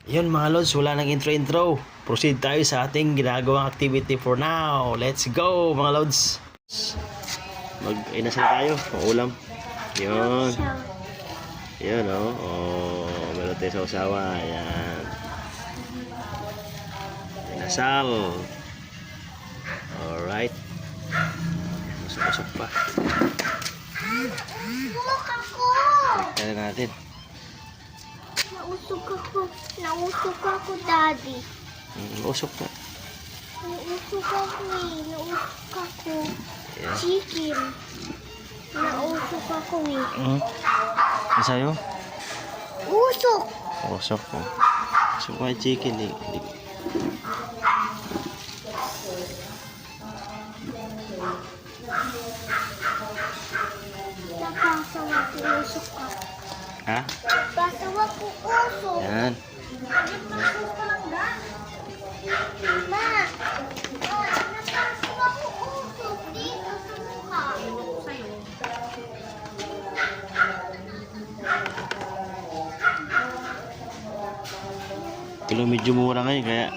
Yun mga lods, wala nang intro. Proceed tayo sa ating ginagawang activity for now. Let's go mga lods. Mag-inasal tayo, ulam. Yun. Yun o. Oh, meron tayo sa usawa. Yan. Inasal. Alright. Masuk-masuk pa. Kaya natin. Nausok ako, Daddy. Usok na. Nausok ako eh. Nausok ako. Yeah. Chicken. Nausok ako eh. Ano sa'yo? Usok! Usok ko. So, may chicken eh. Napasawa ko usok ako. Ha? Napasawa ko usok. Yan. Ma! Napasawa ko usok dito sa mukha. Sa'yo. Pero medyo mura ngayon kaya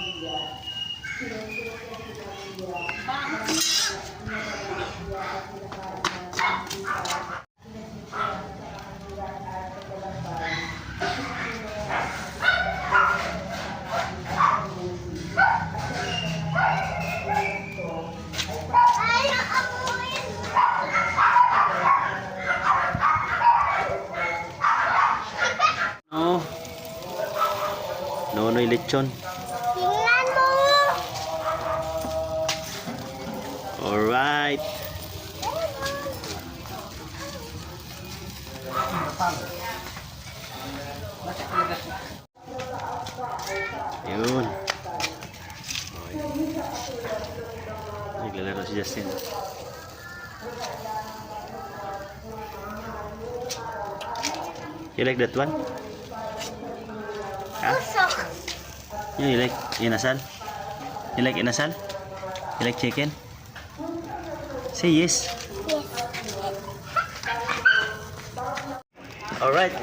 Nonoy lechon. Tingnan mo! Alright. Yun. Naglalaro si Justin. You like that one? Huh? Usok! You like inasal? You like inasal? You like chicken? Say yes. Yes. Alright.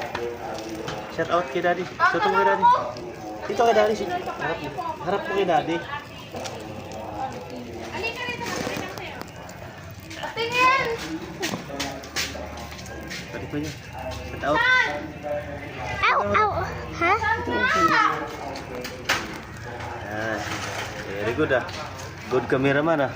Shout out kay Daddy. Shout out kay Daddy. Dito kay Daddy. Harap mo kay Daddy. Tingin! Daddy ko yun. Shout out. Ow! Ow! Ha? Very good ah. Good cameraman ah.